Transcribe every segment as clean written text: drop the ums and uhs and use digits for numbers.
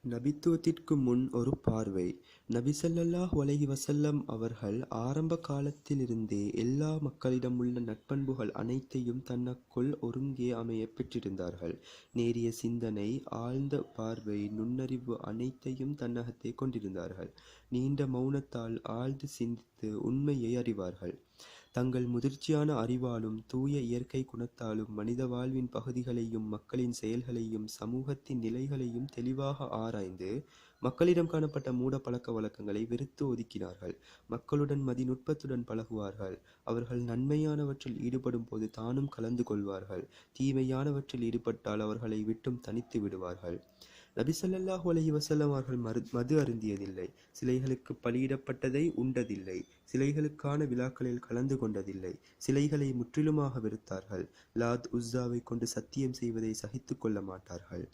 நபித்துவத்திற்கு முன் ஒரு பார்வை. நபி ஸல்லல்லாஹு அலைஹி வஸல்லம் அவர்கள் ஆரம்ப காலத்திலிருந்தே எல்லா மக்களிடமுள்ள நற்பண்புகள் அனைத்தையும் தனக்குள் ஒருங்கே அமையப் பெற்றிருந்தார்கள். நேரிய சிந்தனை, ஆழ்ந்த பார்வை, நுண்ணறிவு அனைத்தையும் தன்னகத்தே கொண்டிருந்தார்கள். நீண்ட மௌனத்தால் ஆழ்ந்து சிந்தித்து உண்மையை அறிவார்கள். தங்கள் முதிர்ச்சியான அறிவாலும் தூய இயற்கை குணத்தாலும் மனித வாழ்வின் பகுதிகளையும் மக்களின் செயல்களையும் சமூகத்தின் நிலைகளையும் தெளிவாக ஆராய்ந்து மக்களிடம் காணப்பட்ட மூட பழக்க வழக்கங்களை வெறுத்து ஒதுக்கினார்கள். மக்களுடன் மதிநுட்பத்துடன் பழகுவார்கள். அவர்கள் நன்மையானவற்றில் ஈடுபடும் போது தானும் கலந்து கொள்வார்கள். தீமையானவற்றில் ஈடுபட்டால் அவர்களை விட்டும் தனித்து விடுவார்கள். நபி ஸல்லல்லாஹு அலைஹி வஸல்லம் அவர்கள் மது அருந்தியதில்லை. சிலைகளுக்கு பலியிடப்பட்டதை உண்டதில்லை. சிலைகளுக்கான விழாக்களில் கலந்து கொண்டதில்லை. சிலைகளை முற்றிலுமாக வெறுத்தார்கள். லாத், உஸ்ஸாவை கொண்டு சத்தியம் செய்வதை சகித்து கொள்ள மாட்டார்கள்.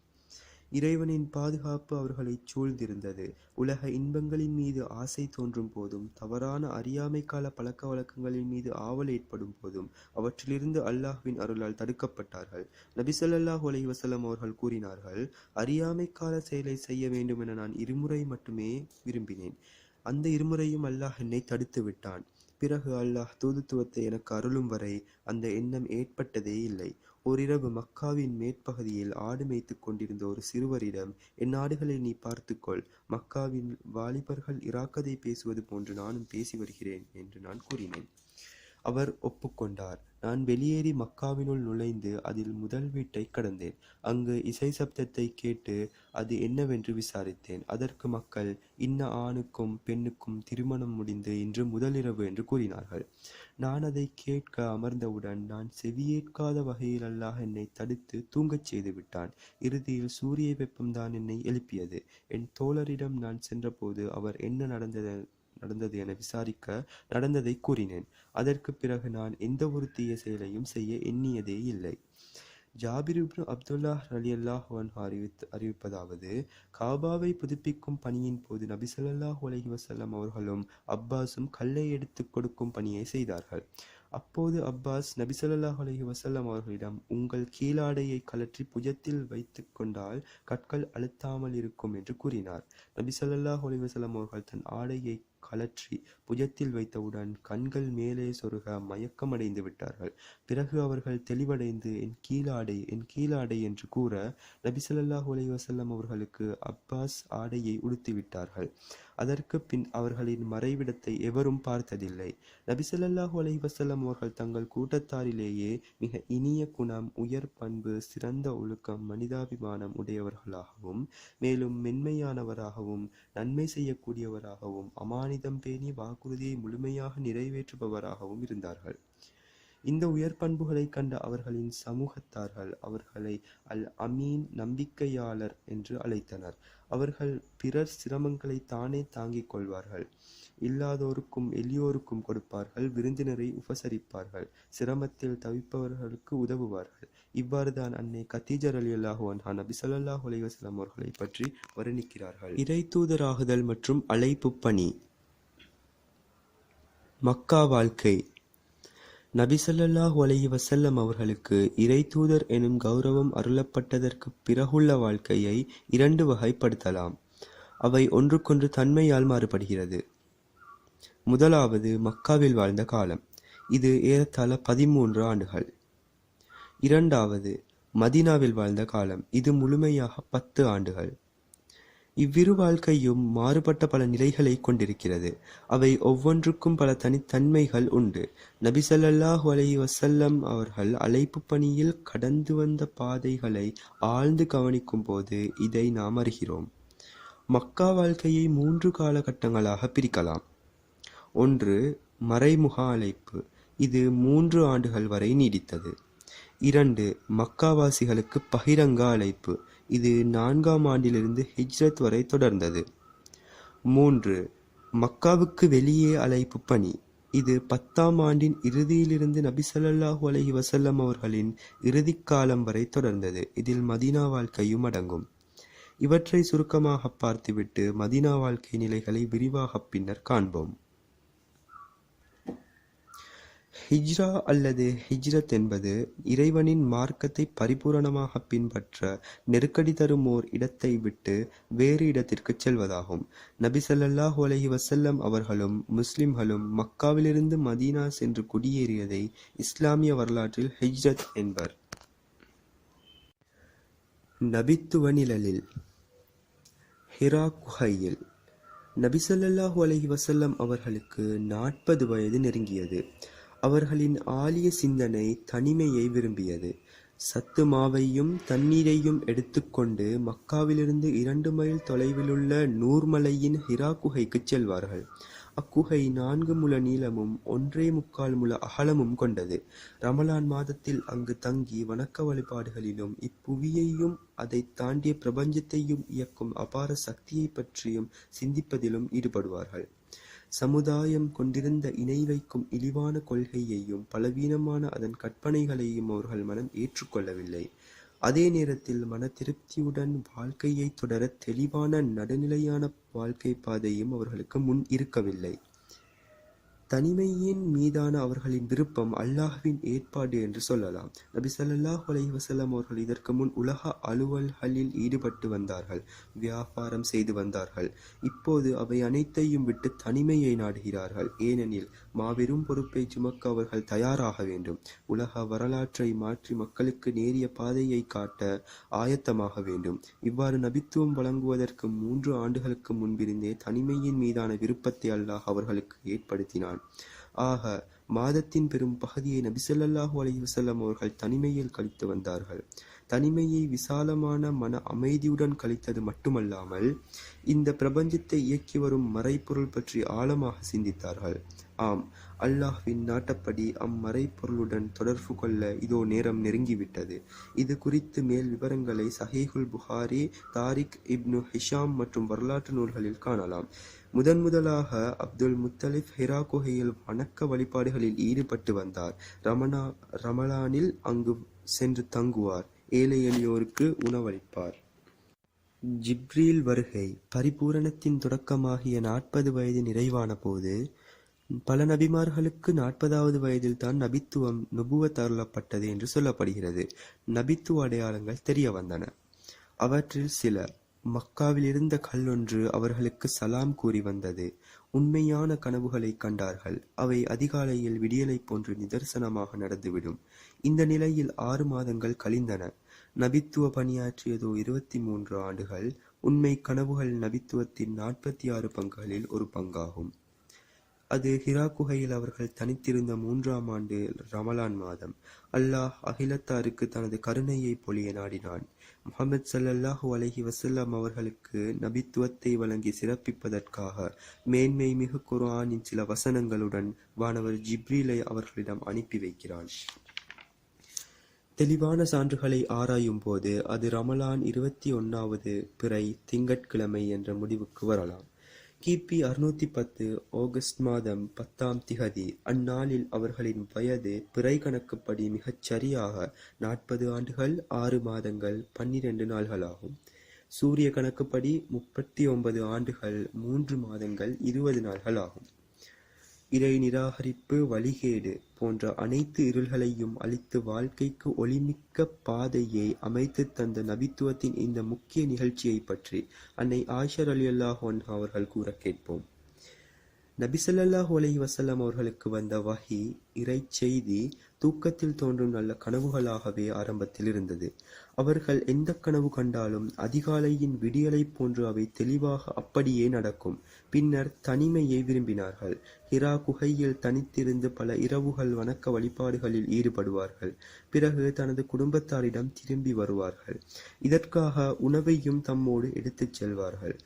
இறைவனின் பாதுகாப்பு அவர்களைச் சூழ்ந்திருந்தது. உலக இன்பங்களின் மீது ஆசை தோன்றும் போதும், தவறான அறியாமை கால பழக்க வழக்கங்களின் மீது ஆவல் ஏற்படும் போதும் அவற்றிலிருந்து அல்லாஹ்வின் அருளால் தடுக்கப்பட்டார்கள். நபி ஸல்லல்லாஹு அலைஹி வஸல்லம் அவர்கள் கூறினார்கள், அறியாமை கால செயலை செய்ய வேண்டும் என நான் இருமுறை மட்டுமே விரும்பினேன். அந்த இருமுறையும் அல்லாஹ் என்னை தடுத்து விட்டான். பிறகு அல்லாஹ் தூதுத்துவத்தை எனக்கு அருளும் வரை அந்த எண்ணம் ஏற்பட்டதே இல்லை. ஓரிரவு மக்காவின் மேற்பகுதியில் ஆடு மேய்த்து கொண்டிருந்த ஒரு சிறுவரிடம், என் ஆடுகளை நீ பார்த்துக்கொள், மக்காவின் வாலிபர்கள் இராக்கதை பேசுவது போன்று நானும் பேசி வருகிறேன் என்று நான் கூறினேன். அவர் ஒப்புக்கொண்டார். நான் வெளியேறி மக்காவினுள் நுழைந்து அதில் முதல் வீட்டை கடந்தேன். அங்கு இசை சப்தத்தை கேட்டு அது என்னவென்று விசாரித்தேன். அதற்கு மக்கள், இன்ன ஆணுக்கும் பெண்ணுக்கும் திருமணம் முடிந்து இன்று முதலிரவு என்று கூறினார்கள். நான் அதை கேட்க அமர்ந்தவுடன் நான் செவியேற்காத வகையில் அல்லாஹ் என்னை தடுத்து தூங்கச் செய்து விட்டான். இறுதியில் சூரிய வெப்பம்தான் என்னை எழுப்பியது. என் தோழரிடம் நான் சென்றபோது அவர் என்ன நடந்தது என விசாரிக்க நடந்ததை கூறினேன். அதற்கு பிறகு நான் எந்த ஒரு தீய செயலையும் செய்ய எண்ணியதே இல்லை. ஜாபிர் இப்னு அப்துல்லாஹ் ரலியல்லாஹு அன்ஹு அறிவிப்பதாவது, காபாவை புதுப்பிக்கும் பணியின் போது நபி ஸல்லல்லாஹு அலைஹி வஸல்லம் அவர்களும் அப்பாஸும் கல்லை எடுத்து கொடுக்கும் பணியை செய்தார்கள். அப்போது அப்பாஸ் நபி ஸல்லல்லாஹு அலைஹி வஸல்லம் அவர்களிடம், உங்கள் கீழாடையை கழற்றி புஜத்தில் வைத்து கொண்டால் கற்கள் அழுத்தாமல் இருக்கும் என்று கூறினார். நபி ஸல்லல்லாஹு அலைஹி வஸல்லம் அவர்கள் தன் ஆடையை கழற்றி புஜத்தில் வைத்தவுடன் கண்கள் மேலே சொருக மயக்கமடைந்து விட்டார்கள். பிறகு அவர்கள் தெளிவடைந்து, என் கீழாடை என்று கூற நபி ஸல்லல்லாஹு அலைஹி வஸல்லம் அவர்களுக்கு அப்பாஸ் ஆடையை உடுத்திவிட்டார்கள். அதற்கு பின் அவர்களின் மறைவிடத்தை எவரும் பார்த்ததில்லை. நபி ஸல்லல்லாஹு அலைஹி வஸல்லம் அவர்கள் தங்கள் கூட்டத்தாரிலேயே மிக இனிய குணம், உயர் பண்பு, சிறந்த ஒழுக்கம், மனிதாபிமானம் உடையவர்களாகவும், மேலும் மென்மையானவராகவும், நன்மை செய்யக்கூடியவராகவும், அமானிதம் பேணி வாக்குறுதியை முழுமையாக நிறைவேற்றுபவராகவும் இருந்தார்கள். இந்த உயர் பண்புகளை கண்ட அவர்களின் சமூகத்தார்கள் அவர்களை அல் அமீன், நம்பிக்கையாளர் என்று அழைத்தனர். அவர்கள் பிறர் சிரமங்களை தானே தாங்கிக் கொள்வார்கள். இல்லாதோருக்கும் எளியோருக்கும் கொடுப்பார்கள். விருந்தினரை உபசரிப்பார்கள். சிரமத்தில் தவிப்பவர்களுக்கு உதவுவார்கள். இவ்வாறுதான் அன்னை கதீஜா ரலியல்லாஹு அன்ஹா நபி ஸல்லல்லாஹு அலைஹி வஸல்லம் அவர்களை பற்றி வர்ணிக்கிறார்கள். இறை தூதராகுதல் மற்றும் அழைப்பு பணி. மக்கா வாழ்க்கை. நபி ஸல்லல்லாஹு அலைஹி வஸல்லம் அவர்களுக்கு இறை தூதர் எனும் கௌரவம் அருளப்பட்டதற்கு பிறகுள்ள வாழ்க்கையை 2 வகைப்படுத்தலாம். அவை ஒன்றுக்கொன்று தன்மையால் மாறுபடுகிறது. முதலாவது மக்காவில் வாழ்ந்த காலம். இது ஏறத்தாழ 13 ஆண்டுகள். இரண்டாவது மதீனாவில் வாழ்ந்த காலம். இது முழுமையாக 10 ஆண்டுகள். இவ்விரு வாழ்க்கையும் மாறுபட்ட பல நிலைகளை கொண்டிருக்கிறது. அவை ஒவ்வொன்றுக்கும் பல தனித்தன்மைகள் உண்டு. நபி ஸல்லல்லாஹு அலைஹி வஸல்லம் அவர்கள் அழைப்பு பணியில் கடந்து வந்த பாதைகளை ஆழ்ந்து கவனிக்கும் போது இதை நாம் அறிகிறோம். மக்கா வாழ்க்கையை 3 காலகட்டங்களாக பிரிக்கலாம். 1. மறைமுக அழைப்பு. இது 3 ஆண்டுகள் வரை நீடித்தது. 2. மக்காவாசிகளுக்கு பகிரங்க அழைப்பு. இது 4ஆம் ஆண்டிலிருந்து ஹிஜ்ரத் வரை தொடர்ந்தது. 3. மக்காவுக்கு வெளியே அழைப்பு பணி. இது 10ஆம் ஆண்டின் இறுதியிலிருந்து நபி ஸல்லல்லாஹு அலைஹி வஸல்லம் அவர்களின் இறுதிக் காலம் வரை தொடர்ந்தது. இதில் மதீனா வாழ்க்கையும் அடங்கும். இவற்றை சுருக்கமாக பார்த்துவிட்டு மதீனா வாழ்க்கை நிலைகளை விரிவாக பின்னர் காண்போம். ஹிஜ்ரா அல்லது ஹிஜ்ரத் என்பது இறைவனின் மார்க்கத்தை பரிபூரணமாக பின்பற்ற நெருக்கடி தரும் ஓர் இடத்தை விட்டு வேறு இடத்திற்குச் செல்வதாகும். நபி ஸல்லல்லாஹு அலைஹி வஸல்லம் அவர்களும் முஸ்லிம்களும் மக்காவிலிருந்து மதீனா சென்று குடியேறியதை இஸ்லாமிய வரலாற்றில் ஹிஜ்ரத் என்பர். நபித்துவ நிழலில் ஹிரா குகையில் நபி ஸல்லல்லாஹு அலைஹி வஸல்லம் அவர்களுக்கு 40 வயது நெருங்கியது. அவர்களின் ஆழிய சிந்தனை தனிமையை விரும்பியது. சத்து மாவையும் தண்ணீரையும் எடுத்துக்கொண்டு மக்காவிலிருந்து 2 மைல் தொலைவிலுள்ள நூர் மலையின் ஹிரா குகைக்குச் செல்வார்கள். அக்குகை 4 முழ நீளமும் 1.25 முழ அகலமும் கொண்டது. ரமலான் மாதத்தில் அங்கு தங்கி வணக்க வழிபாடுகளிலும் இப்புவியையும் அதைத் தாண்டிய பிரபஞ்சத்தையும் இயக்கும் அபார சக்தியைப் பற்றியும் சிந்திப்பதிலும் ஈடுபடுவார்கள். சமுதாயம் கொண்டிருந்த இணை வைக்கும் இழிவான கொள்கையையும் பலவீனமான அதன் கற்பனைகளையும் அவர்கள் மனம் ஏற்றுக்கொள்ளவில்லை. அதே நேரத்தில் மன திருப்தியுடன் வாழ்க்கையைத் தொடர தெளிவான நடுநிலையான வாழ்க்கைப் பாதையும் அவர்களுக்கு முன் இருக்கவில்லை. தனிமையின் மீதான அவர்களின் விருப்பம் அல்லாஹ்வின் ஏற்பாடு என்று சொல்லலாம். நபி ஸல்லல்லாஹு அலைஹி வஸல்லம் அவர்கள் இதற்கு முன் உலக அலுவல்களில் ஈடுபட்டு வந்தார்கள், வியாபாரம் செய்து வந்தார்கள். இப்போது அவை அனைத்தையும் விட்டு தனிமையை நாடுகிறார்கள். ஏனெனில் மாபெரும் பொறுப்பை சுமக்க அவர்கள் தயாராக வேண்டும். உலக வரலாற்றை மாற்றி மக்களுக்கு நேரிய பாதையை காட்ட ஆயத்தமாக வேண்டும். இவ்வாறு நபித்துவம் வழங்குவதற்கு 3 ஆண்டுகளுக்கு முன்பிருந்தே தனிமையின் மீதான விருப்பத்தை அல்லாஹ் அவர்களுக்கு ஏற்படுத்தினான். ஆக மாதத்தின் பெரும் பகுதியை நபி ஸல்லல்லாஹு அலைஹி வஸல்லம் அவர்கள் தனிமையில் கழித்து வந்தார்கள். தனிமையை விசாலமான மன அமைதியுடன் கழித்தது மட்டுமல்லாமல் இந்த பிரபஞ்சத்தை இயக்கி வரும் மறைப்பொருள் பற்றி ஆழமாக சிந்தித்தார்கள். ஆம், அல்லாஹ்வின் நாட்டப்படி அம்மறைப்பொருளுடன் தொடர்பு கொள்ள இதோ நேரம் நெருங்கிவிட்டது. இது குறித்து மேல் விவரங்களை சஹீஹுல் புகாரி, தாரிக் இப்னு ஹிஷாம் மற்றும் வரலாற்று நூல்களில் காணலாம். முதலாக அப்துல் முத்தலிப் ஹிரா குகையில் வணக்க வழிபாடுகளில் ஈடுபட்டு வந்தார். ரமலானில் அங்கு சென்று தங்குவார். ஏழை எளியோருக்கு உணவளிப்பார். ஜிப்ரீல் வருகை பரிபூரணத்தின் தொடக்கமாகிய 40 வயது நிறைவான போது பல நபிமார்களுக்கு 40வது வயதில்தான் நபித்துவம் நுபுவத் அருளப்பட்டது என்று சொல்லப்படுகிறது. நபித்துவ அடையாளங்கள் தெரிய வந்தன. அவற்றில் சில: மக்காவிலிருந்த கல்லொன்று அவர்களுக்கு சலாம் கூறி வந்தது. உண்மையான கனவுகளை கண்டார்கள். அவை அதிகாலையில் விடியலைப் போன்று நிதர்சனமாக நடந்துவிடும். இந்த நிலையில் 6 மாதங்கள் கழிந்தன. நபித்துவ பணியாற்றியதோ 23 ஆண்டுகள். உண்மை கனவுகள் நபித்துவத்தின் 46 பங்குகளில் ஒரு பங்காகும். அது ஹிரா குகையில் அவர்கள் தனித்திருந்த 3ஆம் ஆண்டு ரமலான் மாதம். அல்லாஹ் அகிலத்தாருக்கு தனது கருணையை பொழிய நாடினான். முஹம்மது ஸல்லல்லாஹு அலைஹி வஸல்லம் அவர்களுக்கு நபித்துவத்தை வழங்கி சிறப்பிப்பதற்காக மேன்மை மிகு குர்ஆனின் சில வசனங்களுடன் வானவர் ஜிப்ரீலை அவர்களிடம் அனுப்பி வைக்கிறான். தெளிவான சான்றுகளை ஆராயும் போது அது ரமலான் 21வது பிறை திங்கட்கிழமை என்ற முடிவுக்கு வரலாம். கிபி 610 ஆகஸ்ட் மாதம் 10ஆம் திகதி அந்நாளில் அவர்களின் வயது பிறை கணக்குப்படி மிகச் சரியாக 40 ஆண்டுகள் 6 மாதங்கள் 12 நாள்களாகும். சூரிய கணக்குப்படி 39 ஆண்டுகள் 3 மாதங்கள் 20 நாள்கள் ஆகும். இறை நிராகரிப்பு, வழிகேடு போன்ற அனைத்து இருள்களையும் அழித்து வாழ்க்கைக்கு ஒளிமிக்க பாதையை அமைத்துத் தந்த நபித்துவத்தின் இந்த முக்கிய நிகழ்ச்சியைப் பற்றி அன்னை ஆயிஷா ரலியல்லாஹு அன்ஹா அவர்கள் கூறக் கேட்போம். நபி ஸல்லல்லாஹு அலைஹி வஸல்லம் அவர்களுக்கு வந்த வஹி, இறைச்செய்தி தூக்கத்தில் தோன்றும் நல்ல கனவுகளாகவே ஆரம்பத்தில் இருந்தது. அவர்கள் எந்த கனவு கண்டாலும் அதிகாலையின் விடியலைப் போன்று அவை தெளிவாக அப்படியே நடக்கும். பின்னர் தனிமையை விரும்பினார்கள். ஹிரா குகையில் தனித்திருந்து பல இரவுகள் வணக்க வழிபாடுகளில் ஈடுபடுவார்கள். பிறகு தனது குடும்பத்தாரிடம் திரும்பி வருவார்கள். இதற்காக உணவையும் தம்மோடு எடுத்துச் செல்வார்கள்.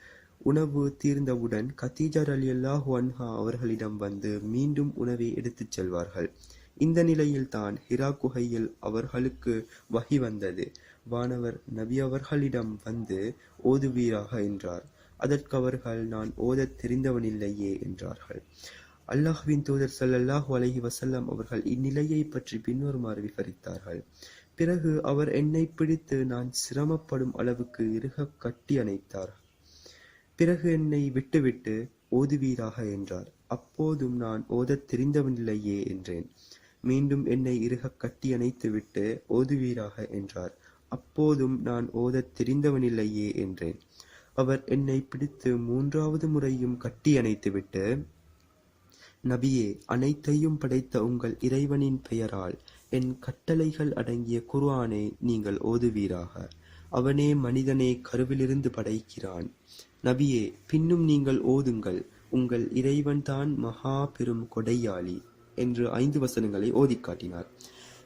உணவு தீர்ந்தவுடன் கதீஜா ரலியல்லாஹு அன்ஹா அவர்களிடம் வந்து மீண்டும் உணவை எடுத்துச் செல்வார்கள். இந்த நிலையில்தான் ஹிரா குகையில் அவர்களுக்கு வஹி வந்தது. வானவர் நபி அவர்களிடம் வந்து ஓதுவீராக என்றார். அதற்கு அவர்கள், நான் ஓதத் தெரிந்தவனில்லையே என்றார்கள். அல்லாஹ்வின் தூதர் ஸல்லல்லாஹு அலைஹி வஸல்லம் அவர்கள் இந்நிலையை பற்றி பின்வருமாறு விவரித்தார்கள். பிறகு அவர் என்னை பிடித்து நான் சிரமப்படும் அளவுக்கு இறுக கட்டி அணைத்தார். பிறகு என்னை விட்டுவிட்டு ஓதுவீராக என்றார். அப்போதும் நான் ஓதத் தெரிந்தவனில்லையே என்றேன். மீண்டும் என்னை இறுகக் கட்டியணைத்துவிட்டு ஓதுவீராக என்றார். அப்போதும் நான் ஓதத் தெரிந்தவனில்லையே என்றேன். அவர் என்னை பிடித்து 3வது முறையும் கட்டியணைத்துவிட்டு, நபியே, அனைத்தையும் படைத்த உங்கள் இறைவனின் பெயரால் என் கட்டளைகள் அடங்கிய குர்ஆனை நீங்கள் ஓதுவீராக. அவனே மனிதனை கருவிலிருந்து படைக்கிறான். நபியே, பின்னும் நீங்கள் ஓதுங்கள், உங்கள் இறைவன்தான் மகா பெரும் கொடையாளி என்று 5 வசனங்களை ஓதிக் காட்டினார்.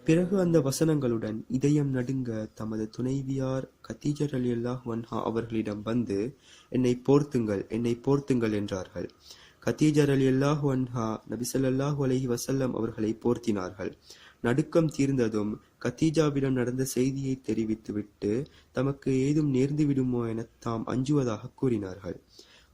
பிறகு அந்த வசனங்களுடன் இதயம் நடுங்க தமது துணைவியார் கதீஜா ரலியல்லாஹு அன்ஹா அவர்களிடம் வந்து, என்னை போர்த்துங்கள் என்றார்கள். கதீஜா ரலியல்லாஹு அன்ஹா நபி ஸல்லல்லாஹு அலைஹி வஸல்லம் அவர்களை போர்த்தினார்கள். நடுக்கம் தீர்ந்ததும் கதீஜாவிடம் நடந்த செய்தியை தெரிவித்துவிட்டு தமக்கு ஏதும் நேர்ந்து விடுமோ என தாம் அஞ்சுவதாக கூறினார்கள்.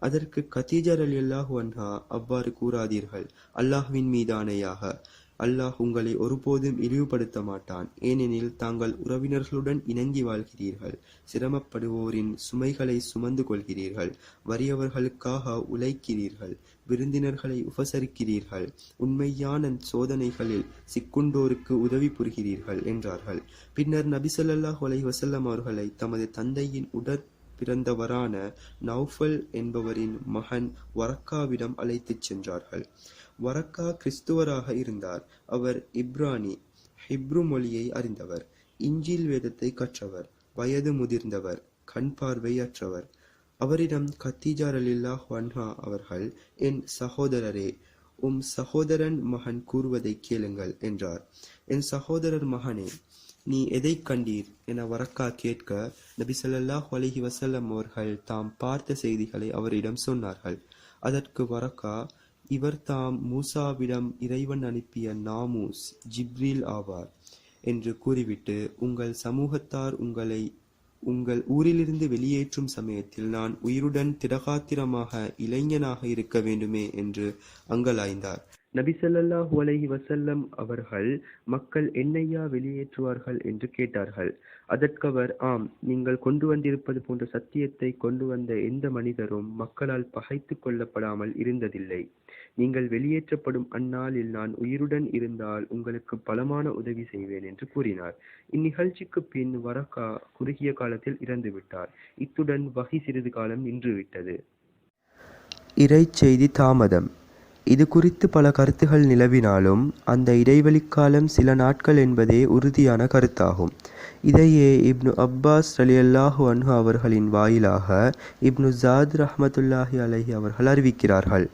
அதற்கு கதீஜா ரலியல்லாஹு அன்ஹா, அவ்வாறு கூறாதீர்கள், அல்லாஹ்வின் மீது ஆணையாக, அல்லாஹ் உங்களை ஒருபோதும் இழிவுபடுத்த மாட்டான். ஏனெனில் தாங்கள் உறவினர்களுடன் இணங்கி வாழ்கிறீர்கள், சிரமப்படுவோரின் சுமைகளை சுமந்து கொள்கிறீர்கள், வறியவர்களுக்காக உழைக்கிறீர்கள், விருந்தினர்களை உபசரிக்கிறீர்கள், உண்மையான சோதனைகளில் சிக்குண்டோருக்கு உதவி புரிகிறீர்கள் என்றார்கள். பின்னர் நபி ஸல்லல்லாஹு அலைஹி வஸல்லம் அவர்களை தமது தந்தையின் பிறந்தவரான நௌஃபல் என்பவரின் மகன் வரக்காவிடம் அழைத்துச் சென்றார்கள். வரக்கா கிறிஸ்துவராக இருந்தார். அவர் ஹிப்ரு மொழியை அறிந்தவர், இஞ்சில் வேதத்தை கற்றவர், வயது முதிர்ந்தவர், கண் பார்வையற்றவர். அவரிடம் கதீஜா ரலியல்லாஹு அன்ஹா அவர்கள், என் சகோதரரே, உம் சகோதரன் மகன் கூறுவதை கேளுங்கள் என்றார். என் சகோதரர் மகனே, நீ எதைக் கண்டீர் என வரக்கா கேட்க, நபி ஸல்லல்லாஹு அலைஹி வஸல்லம் அவர்கள் தாம் பார்த்த செய்திகளை அவரிடம் சொன்னார்கள். அதற்கு வரக்கா, இவர் தாம் மூசாவிடம் இறைவன் அனுப்பிய நாமூஸ் ஜிப்ரீல் ஆவார் என்று கூறிவிட்டு, உங்கள் சமூகத்தார் உங்களை உங்கள் ஊரிலிருந்து வெளியேற்றும் சமயத்தில் நான் உயிருடன் திடகாத்திரமாக இளைஞனாக இருக்க வேண்டுமே என்று அங்கலாய்ந்தார். நபி ஸல்லல்லாஹு அலைஹி வஸல்லம் அவர்கள், மக்கள் என்னையா வெளியேற்றுவார்கள் என்று கேட்டார்கள். அதற்கவர், ஆம், நீங்கள் கொண்டு வந்திருப்பது போன்ற சத்தியத்தை கொண்டு வந்த எந்த மனிதரும் மக்களால் பகைத்து கொள்ளப்படாமல் இருந்ததில்லை. நீங்கள் வெளியேற்றப்படும் அந்நாளில் நான் உயிருடன் இருந்தால் உங்களுக்கு பலமான உதவி செய்வேன் என்று கூறினார். இந்நிகழ்ச்சிக்கு பின் வரக்கா குறுகிய காலத்தில் இறந்துவிட்டார். இத்துடன் வஹி சிறிது காலம் நின்றுவிட்டது. இறைச்செய்தி தாமதம். இது குறித்து பல கருத்துகள் நிலவினாலும் அந்த இடைவெளிக்காலம் சில நாட்கள் என்பதே உறுதியான கருத்தாகும். இதையே இப்னு அப்பாஸ் ரலியல்லாஹு அன்ஹு அவர்களின் வாயிலாக இப்னு ஜாத் ரஹ்மத்துல்லாஹி அலைஹி அவர்கள் அறிவிக்கிறார்கள்.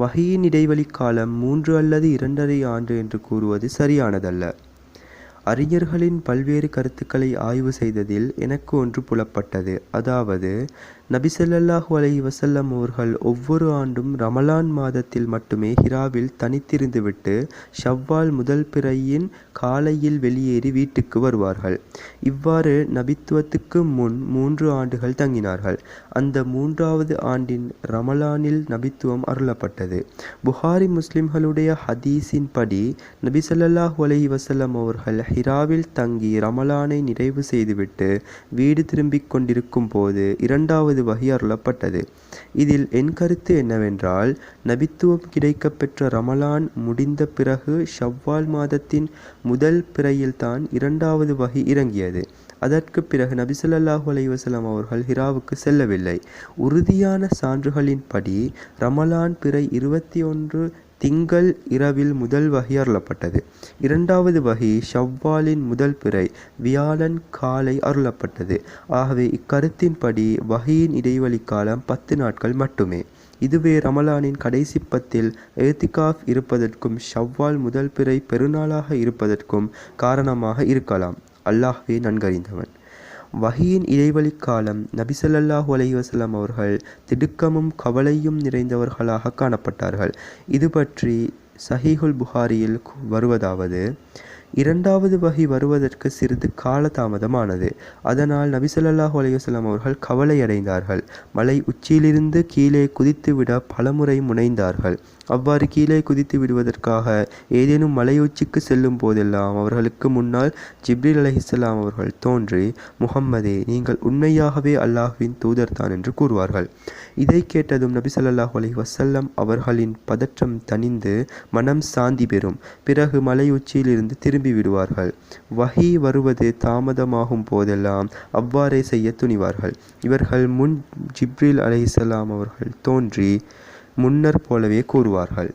வஹியின் இடைவெளிக்காலம் 3 அல்லது 2½ ஆண்டு என்று கூறுவது சரியானதல்ல. அறிஞர்களின் பல்வேறு கருத்துக்களை ஆய்வு செய்ததில் எனக்கு ஒன்று புலப்பட்டது. அதாவது, நபி ஸல்லல்லாஹு அலைஹி வஸல்லம் அவர்கள் ஒவ்வொரு ஆண்டும் ரமலான் மாதத்தில் மட்டுமே ஹிராவில் தனித்திருந்துவிட்டு ஷவ்வால் முதல் பிறையின் காலையில் வெளியேறி வீட்டுக்கு வருவார்கள். இவ்வாறு நபித்துவத்துக்கு முன் 3 ஆண்டுகள் தங்கினார்கள். அந்த 3வது ஆண்டின் ரமலானில் நபித்துவம் அருளப்பட்டது. புகாரி முஸ்லிம்களுடைய ஹதீஸின் படி நபி ஸல்லல்லாஹு அலைஹி வஸல்லம் அவர்கள் ஹிராவில் தங்கி ரமலானை நிறைவு செய்துவிட்டு வீடு திரும்பிக் கொண்டிருக்கும் போது 2வது வஹி அருளப்பட்டது. இதில் என் கருத்து என்னவென்றால், நபித்துவம் கிடைக்கப்பெற்ற ரமலான் முடிந்த பிறகு ஷவ்வால் மாதத்தின் முதல் பிறையில்தான் 2வது வஹி இறங்கியது. அதற்கு பிறகு நபி ஸல்லல்லாஹு அலைஹி வஸல்லம் அவர்கள் ஹிராவுக்கு செல்லவில்லை. உறுதியான சான்றுகளின்படி ரமலான் பிறை 21 திங்கள் இரவில் முதல் வஹி அருளப்பட்டது. 2வது வஹி ஷவ்வாலின் முதல் பிறை வியாழன் காலை அருளப்பட்டது. ஆகவே இக்கருத்தின்படி வஹியின் இடைவெளி காலம் 10 நாட்கள் மட்டுமே. இதுவே ரமலானின் கடைசி 10ல் ஏத்திகாஃப் இருப்பதற்கும் ஷவ்வால் முதல் பிறை பெருநாளாக இருப்பதற்கும் காரணமாக இருக்கலாம். அல்லாஹ்வே நன்கறிந்தவன். வஹியின் இடைவெளி காலம் நபி ஸல்லல்லாஹு அலைஹி வஸல்லம் அவர்கள் திடுக்கமும் கவலையும் நிறைந்தவர்களாக காணப்பட்டார்கள். இது பற்றி சஹீஹுல் புகாரியில் வருவதாவது, இரண்டாவது வஹி வருவதற்கு சிறிது காலதாமதமானது. அதனால் நபி ஸல்லல்லாஹு அலைஹி வஸல்லம் அவர்கள் கவலையடைந்தார்கள். மலை உச்சியிலிருந்து கீழே குதித்துவிட பலமுறை முனைந்தார்கள். அவ்வாறு கீழே குதித்து விடுவதற்காக ஏதேனும் மலையுச்சிக்கு செல்லும் போதெல்லாம் அவர்களுக்கு முன்னால் ஜிப்ரீல் அலைஹிஸ்ஸலாம் அவர்கள் தோன்றி, முஹம்மதே, நீங்கள் உண்மையாகவே அல்லாஹ்வின் தூதர்தான் என்று கூறுவார்கள். இதை கேட்டதும் நபி ஸல்லல்லாஹு அலைஹி வஸல்லம் அவர்களின் பதற்றம் தணிந்து மனம் சாந்தி பெறும். பிறகு மலையுச்சியில் இருந்து திரும்பி விடுவார்கள். வஹி வருவது தாமதமாகும் போதெல்லாம் அவ்வாறே செய்ய துணிவார்கள். இவர்கள் முன் ஜிப்ரீல் அலைஹிஸ்ஸலாம் அவர்கள் தோன்றி முன்னர் போலவே கூறுவார்கள்.